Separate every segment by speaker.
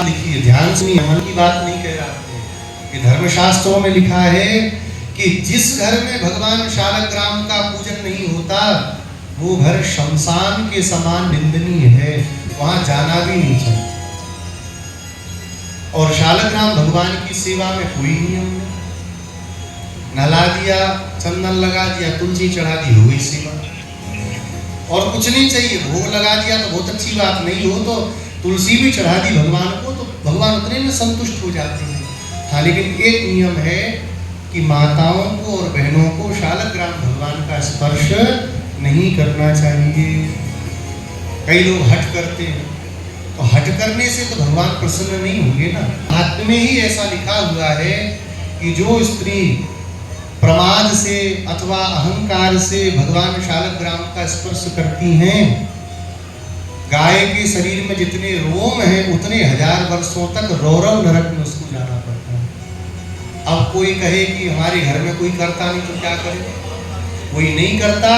Speaker 1: लिखी है, ध्यान से अमल की बात नहीं कह रहा हूं। कि धर्मशास्त्रों में लिखा है कि जिस घर में भगवान शालग्राम का पूजन नहीं होता वो घर शमशान के समान निंदनीय है, वहां जाना भी नहीं चाहिए। और शालग्राम भगवान की सेवा में कोई नियम नहीं, नला दिया, चंदन लगा दिया, तुलसी चढ़ा दी, हो गई सेवा। और कुछ नहीं चाहिए, भोग लगा दिया तो बहुत अच्छी बात, नहीं हो तो तुलसी भी चढ़ा दी भगवान को तो भगवान उतने में संतुष्ट हो जाते हैं। हाँ, लेकिन एक नियम है कि माताओं को और बहनों को शालग्राम भगवान का स्पर्श नहीं करना चाहिए। कई लोग हट करते हैं, तो हट करने से तो भगवान प्रसन्न नहीं होंगे ना। आत्म में ही ऐसा लिखा हुआ है कि जो स्त्री प्रमाद से अथवा अहंकार से भगवान शालग्राम का स्पर्श करती हैं, गाय के शरीर में जितने रोम हैं उतने 1000 वर्षों तक रौरव नरक में उसको जाना पड़ता है। अब कोई कहे कि हमारे घर में कोई करता नहीं तो क्या करे, कोई नहीं करता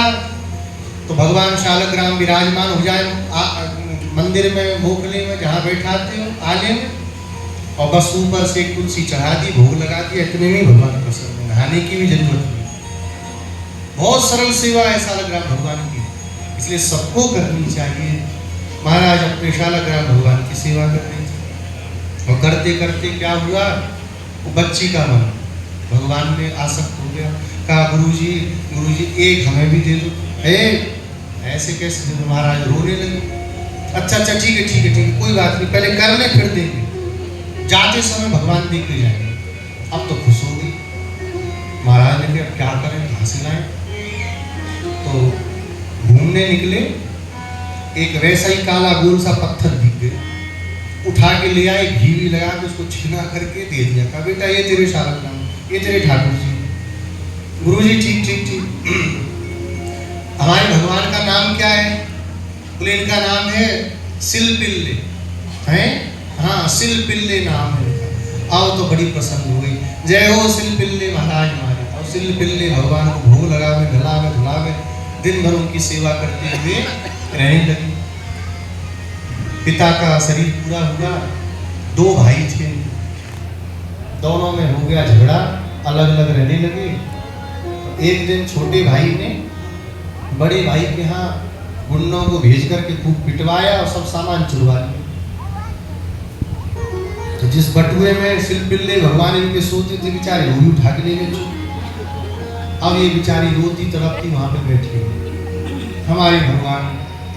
Speaker 1: तो भगवान शालग्राम विराजमान हो जाए मंदिर में, मोकले में, जहाँ बैठाते हो आले में, और बस ऊपर से एक तुलसी चढ़ा दी, भोग लगा दिया, इतने में भगवान प्रसन्न है, नहाने की भी जरूरत नहीं। बहुत सरल सेवा है शालग्राम भगवान की, इसलिए सबको करनी चाहिए। महाराज अपने शालग्राम भगवान की सेवा कर रहे थे और करते करते क्या हुआ, वो बच्ची का मन भगवान में आसक्त हो गया। कहा गुरुजी एक हमें भी दे दो। ऐसे कैसे दे दो महाराज, रोने लगे। अच्छा ठीक है कोई बात नहीं, पहले कर ले फिर देंगे, जाते समय भगवान देख ले जाएंगे। अब तो खुश हो गई। महाराज ने कहा क्या करें, कहाँ से लाएं? तो घूमने निकले, एक वैसा ही काला गोल सा पत्थर दिख गया, उठा के ले आए, घी भी लगा के उसको छीना करके दे दिया। कहा बेटा ये तेरे शालग्राम, ये तेरे ठाकुर जी। गुरुजी ठीक। हमारे भगवान का नाम क्या है? बोले इनका नाम है सिलपिल्ले हैं। हाँ, सिलपिल्ले नाम है। आओ तो बड़ी प्रसन्न हो गई। जय हो सिलपिल्ले महाराज हमारे। और सिलपिल्ले भगवान को भोग लगावे, धुलावे, दिन भर उनकी सेवा करते हुए रहने लगी। पिता का शरीर पूरा हुआ। 2 भाई थे, दोनों में हो गया झगड़ा, अलग अलग रहने लगे। एक दिन छोटे भाई ने बड़े भाई के यहाँ गुंडों को भेज करके खूब पिटवाया और सब सामान चुरवा लिया। तो जिस बटुए में सिलपिल्ले भगवान इनके सोते थे बेचारे, वो भी उठा के ले गए। अब ये बेचारी रोती तड़पती वहां पे बैठी है। हमारे भगवान,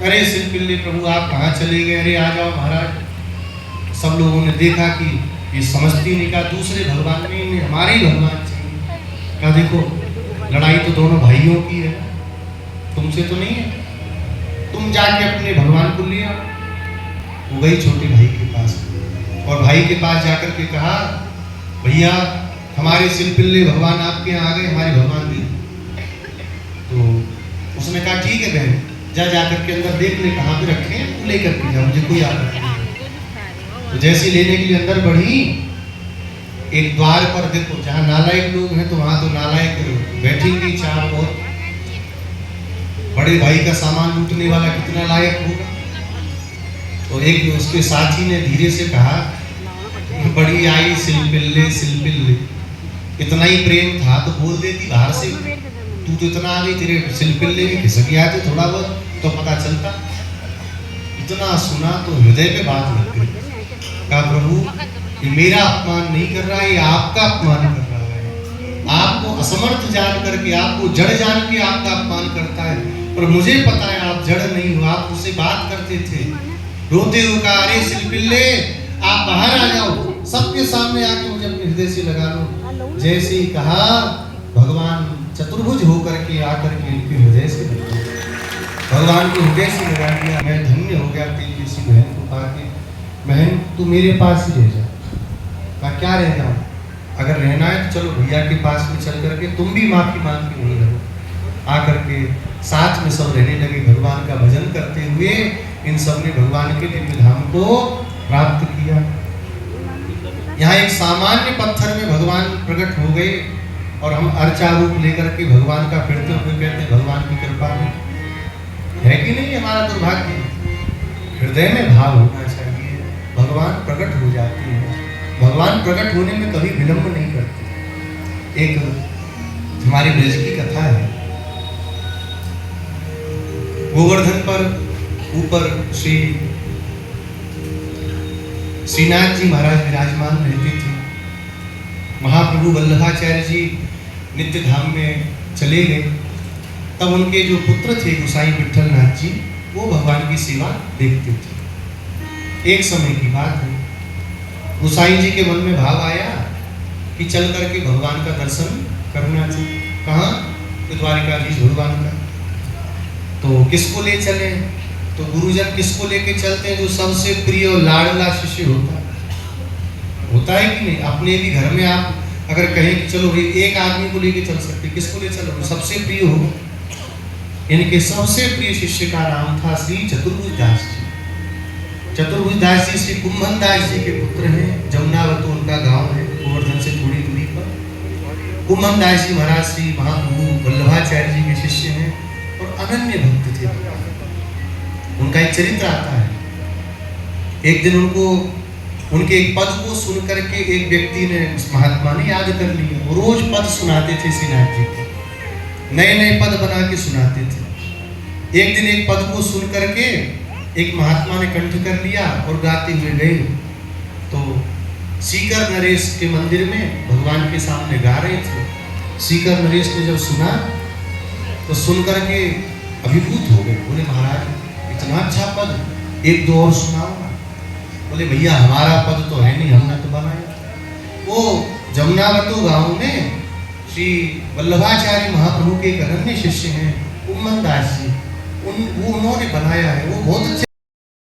Speaker 1: अरे सिलपिल्ले प्रभु आप कहाँ चले गए? अरे आ जाओ महाराज। सब लोगों ने देखा कि ये समझती नहीं, का दूसरे भगवान नहीं, हमारे ही भगवान चाहिए। कहा देखो लड़ाई तो दोनों भाइयों की है, तुमसे तो नहीं है, तुम जाके अपने भगवान को ले आओ। वो गई छोटे भाई के पास और भाई के पास जाकर के कहा भैया हमारे सिलपिल्ले भगवान आपके यहाँ आ गए, हमारे भगवान भी। तो उसने कहा ठीक है बहन, जाकर के अंदर देख ले कहाँ पे रखे हैं, लेकर के जा, मुझे कोई आदत नहीं। तो जैसे लेने के लिए अंदर बढ़ी, एक द्वार पर देखो जहाँ नालायक लोग हैं तो वहां तो नालायक बैठेंगे चार और बड़े भाई का सामान लूटने वाला कितना लायक होगा। तो एक उसके साथी ने धीरे से कहा बड़ी आई सिलपिल्ले। इतना ही प्रेम था तो बोल देती बाहर से, तू तो इतना आ गई, तेरे सिलपिल्ले में खिसक आते थोड़ा बहुत तो पता चलता। इतना सुना तो हृदय पे बात लग गई। कहा प्रभु ये मेरा अपमान नहीं कर रहा है, ये आपका अपमान कर रहा है। आपको असमर्थ जान करके, आपको जड़ जान के आपका अपमान करता है, पर मुझे पता है आप जड़ नहीं हो। आप उससे बात करते थे, रोते हुए कहा अरे सिलपिल्ले आप बाहर आ जाओ, सबके सामने आके मुझे अपने हृदय से लगा लो। जैसे ही कहा भगवान चतुर्भुज होकर के आकर के इनके हृदय से भगवान के हृदय से लगा दिया। मैं धन्य हो गया तेरी किसी बहन को पाके। बहन तू मेरे पास ही रह जा। कहा क्या रह जाऊं? अगर रहना है तो चलो भैया के पास में चल करके तुम भी माफी मांग के वहीं रहो। आकर के साथ में सब रहने लगे, भगवान का भजन करते हुए इन सब ने भगवान के दिव्य धाम को प्राप्त किया। यहाँ एक सामान्य पत्थर में भगवान प्रकट हो गए और हम अर्चा रूप लेकर के भगवान का फिरते हुए कहते हैं भगवान की कृपा है कि नहीं? हमारा दुर्भाग्य। हृदय में भाव होना चाहिए, भगवान प्रकट हो जाए। भगवान प्रकट होने में कभी विलंब नहीं करते। एक हमारी ब्रज की कथा है, गोवर्धन पर ऊपर श्रीनाथ जी महाराज विराजमान रहते थे। महाप्रभु वल्लभाचार्य जी नित्य धाम में चले गए, तब उनके जो पुत्र थे गोसाई विठलनाथ जी, वो भगवान की सेवा देखते थे। एक समय की बात है, गोसाई जी के मन में भाव आया कि चल करके भगवान का दर्शन करना चाहिए। कहाँ? तो द्वारिकाधीश भगवान का। तो किसको ले चले? तो गुरुजन किसको लेके चलते हैं? जो सबसे प्रिय और लाडला शिष्य होता है कि नहीं? अपने भी घर में आप अगर कहें कि चलो भाई एक आदमी को लेके चल सकते, किसको ले चलो? सबसे प्रिय हो। इनके सबसे प्रिय शिष्य का नाम था श्री चतुर्भुज दास जी। चतुर्भुज दास जी श्री कुंभन दास जी के पुत्र हैं। जमुनावत उनका गांव है, गोवर्धन से थोड़ी दूरी पर। कुंभन दास जी महाराज श्री महाप्रभु वल्लभाचार्य जी के शिष्य हैं और अनन्य भक्त थे। उनका एक चरित्र आता है। एक दिन उनके एक पद को सुन करके एक व्यक्ति ने, महात्मा ने याद कर लिया। वो रोज पद सुनाते थे श्रीनाथ जी को, नए नए पद बना के सुनाते थे। एक दिन एक पद को सुन करके एक महात्मा ने कंठ कर लिया और गाते हुए गए। तो सीकर नरेश के मंदिर में भगवान के सामने गा रहे थे। सीकर नरेश ने जब सुना तो सुन करके अभिभूत हो गए। बोले महाराज इतना अच्छा पद, एक दो और सुनाओ। बोले भैया हमारा पद तो है नहीं, हमने तो बनाया। वो जमुनावतु गांव में श्री वल्लभाचार्य महाप्रभु के एक अनन्य शिष्य हैं कुंभन दास जी, उन्होंने बनाया है। वो बहुत अच्छे